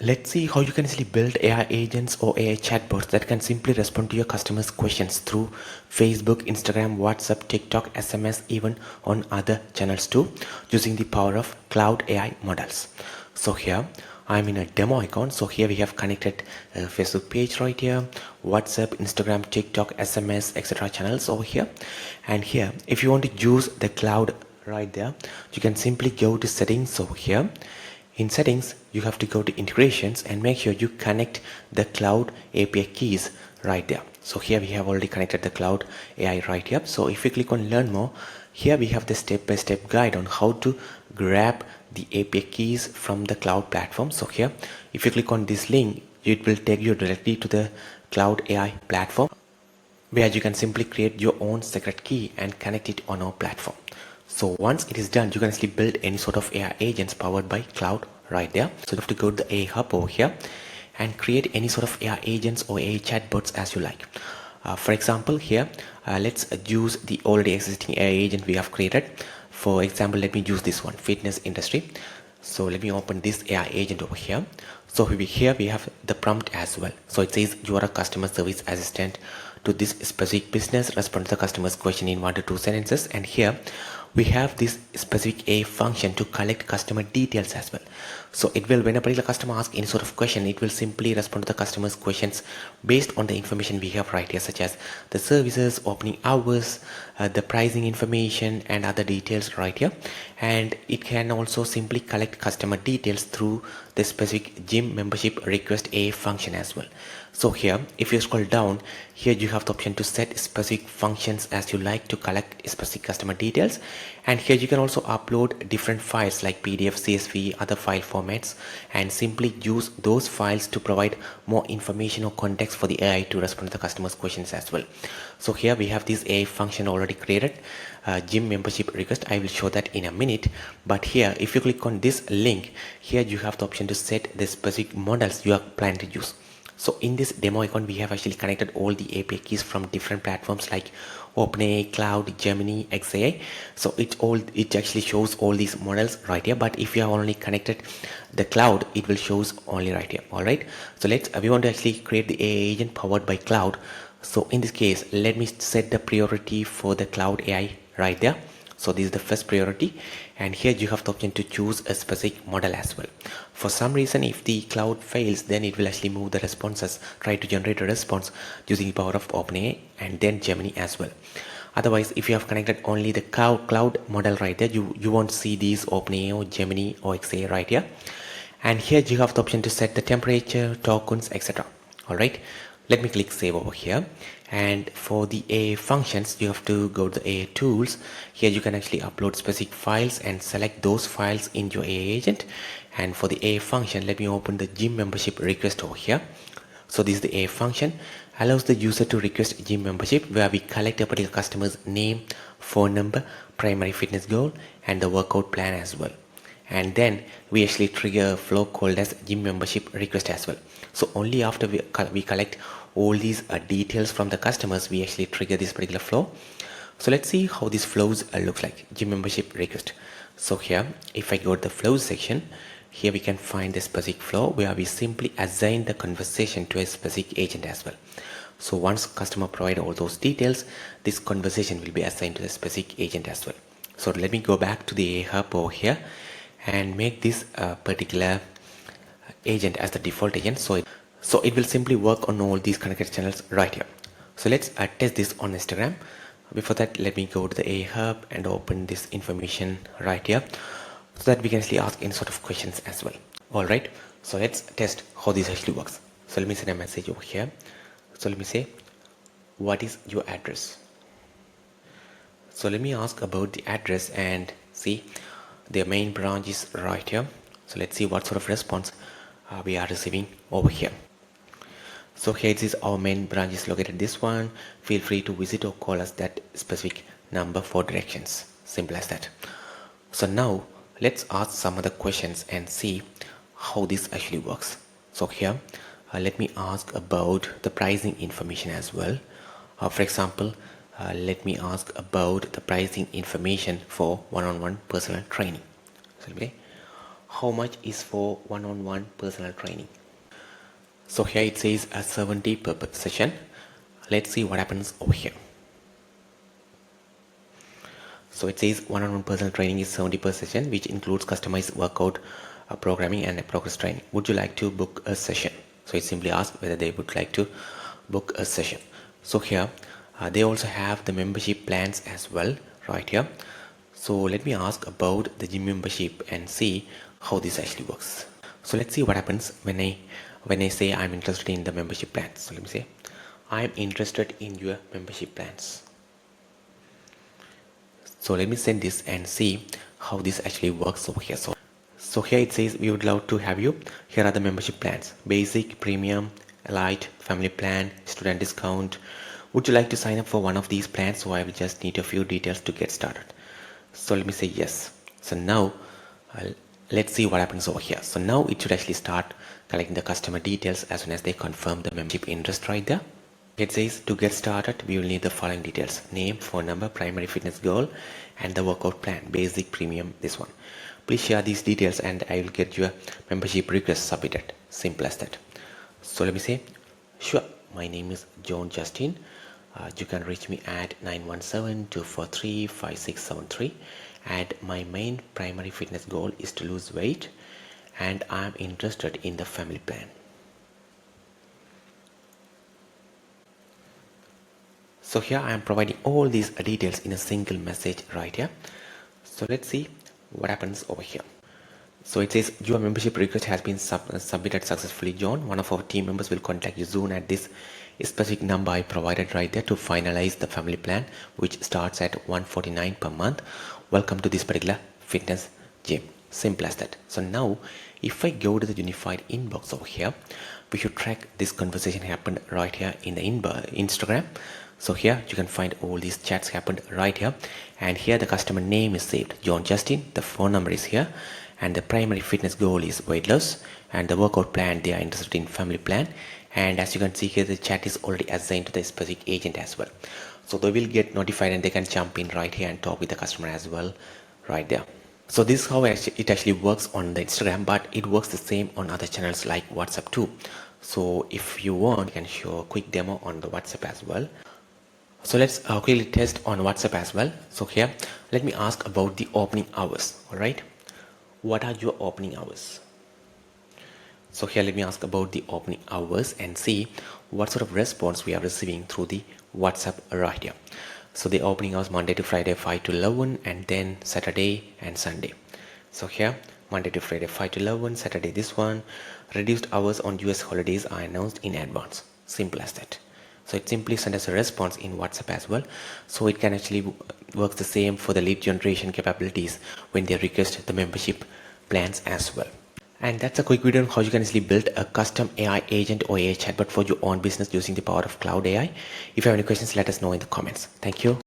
Let's see how you can easily build AI agents or AI chatbots that can simply respond to your customers' questions through Facebook, Instagram, WhatsApp, TikTok, SMS, even on other channels too, using the power of cloud AI models. So here I'm in a demo icon. So here we have connected a Facebook page right here, WhatsApp, Instagram, TikTok, SMS, etc. channels over here. And here, if you want to use the cloud right there, you can simply go to settings over here. In settings, you have to go to integrations and make sure you connect the cloud API keys right there. So here we have already connected the cloud AI right here. So if you click on learn more, here we have the step-by-step guide on how to grab the API keys from the cloud platform. So here, if you click on this link, it will take you directly to the cloud AI platform, where you can simply create your own secret key and connect it on our platform. So once it is done, you can actually build any sort of AI agents powered by cloud right there. So you have to go to the AI hub over here and create any sort of AI agents or AI chatbots as you like. For example, here let's use the already existing AI agent we have created. For example, let me use this one, fitness industry. So let me open this AI agent over here. So here we have the prompt as well. So it says you are a customer service assistant to this specific business, respond to the customer's question in 1 to 2 sentences. And here we have this specific AI function to collect customer details as well. So it will, when a particular customer asks any sort of question, it will simply respond to the customer's questions based on the information we have right here, such as the services, opening hours, the pricing information and other details right here. And it can also simply collect customer details through the specific gym membership request AI function as well. So here, if you scroll down, here you have the option to set specific functions as you like to collect specific customer details. And here you can also upload different files like PDF, CSV, other file formats, and simply use those files to provide more information or context for the AI to respond to the customer's questions as well. So here we have this AI function already created, gym membership request. I will show that in a minute. But here, if you click on this link, here you have the option to set the specific models you are planning to use. So in this demo icon, we have actually connected all the API keys from different platforms like OpenAI, Cloud, Gemini, XAI. So it actually shows all these models right here. But if you have only connected the cloud, it will shows only right here. All right. So we want to actually create the AI agent powered by cloud. So in this case, let me set the priority for the cloud AI right there. So this is the first priority, and here you have the option to choose a specific model as well. For some reason, if the cloud fails, then it will actually move the responses, try to generate a response using the power of OpenAI and then Gemini as well. Otherwise, if you have connected only the cloud model right there, you won't see these OpenAI or Gemini or XAI right here. And here you have the option to set the temperature, tokens, etc. All right. Let me click save over here. And for the AI functions, you have to go to the AI tools. Here you can actually upload specific files and select those files in your AI agent. And for the AI function, let me open the gym membership request over here. So this is the AI function, allows the user to request gym membership, where we collect a particular customer's name, phone number, primary fitness goal, and the workout plan as well. And then we actually trigger a flow called as gym membership request as well. So only after we collect all these details from the customers, we actually trigger this particular flow. So let's see how these flows looks like. Gym membership request. So here, if I go to the flows section, here we can find the specific flow where we simply assign the conversation to a specific agent as well. So once customer provide all those details, this conversation will be assigned to the specific agent as well. So let me go back to the AI hub over here and make this particular agent as the default agent. So it will simply work on all these connected channels right here. So let's test this on Instagram. Before that, let me go to the AI hub and open this information right here, so that we can actually ask any sort of questions as well. All right. So let's test how this actually works. So let me send a message over here. So let me say, what is your address? So let me ask about the address and see their main branch is right here. So let's see what sort of response we are receiving over here. So here it is, our main branch is located this one. Feel free to visit or call us that specific number for directions. Simple as that. So now let's ask some other questions and see how this actually works. So here let me ask about the pricing information as well. For example, let me ask about the pricing information for one-on-one personal training. So let me say, how much is for one-on-one personal training. So here it says a 70 per session. Let's see what happens over here. So it says one-on-one personal training is 70 per session, which includes customized workout, programming and a progress training. Would you like to book a session? So it simply asks whether they would like to book a session. So here they also have the membership plans as well right here. So let me ask about the gym membership and see how this actually works. So let's see what happens when I say I'm interested in the membership plans. So let me say I'm interested in your membership plans. So let me send this and see how this actually works over here. So here it says we would love to have you. Here are the membership plans: basic, premium, elite, family plan, student discount. Would you like to sign up for one of these plans? So I will just need a few details to get started. So let me say yes. So now let's see what happens over here. So now it should actually start collecting the customer details as soon as they confirm the membership interest right there. It says to get started we will need the following details: name, phone number, primary fitness goal and the workout plan: basic, premium, this one. Please share these details and I will get your membership request submitted. Simple as that. So let me say sure, my name is John Justin. You can reach me at 917-243-5673 and my main primary fitness goal is to lose weight and I am interested in the family plan. So here I am providing all these details in a single message right here. So let's see what happens over here. So it says your membership request has been submitted successfully, John. One of our team members will contact you soon at this specific number I provided right there to finalize the family plan, which starts at $149 per month. Welcome to this particular fitness gym. Simple as that. So now if I go to the unified inbox over here, we should track this conversation happened right here in the Instagram. So here you can find all these chats happened right here, and here the customer name is saved, John Justin. The phone number is here and the primary fitness goal is weight loss and the workout plan they are interested in family plan. And as you can see here, the chat is already assigned to the specific agent as well, so they will get notified and they can jump in right here and talk with the customer as well right there. So this is how it actually works on the Instagram, but it works the same on other channels like WhatsApp too. So if you want, you can show a quick demo on the WhatsApp as well. So let's quickly test on WhatsApp as well. So here let me ask about the opening hours. All right, what are your opening hours? So here let me ask about the opening hours and see what sort of response we are receiving through the WhatsApp right here. So the opening hours Monday to Friday 5 to 11 and then Saturday and Sunday. So here Monday to Friday 5 to 11, Saturday this one. Reduced hours on US holidays are announced in advance. Simple as that. So it simply sends us a response in WhatsApp as well. So it can actually work the same for the lead generation capabilities when they request the membership plans as well. And that's a quick video on how you can easily build a custom AI agent or AI chatbot for your own business using the power of Cloud AI. If you have any questions, let us know in the comments. Thank you.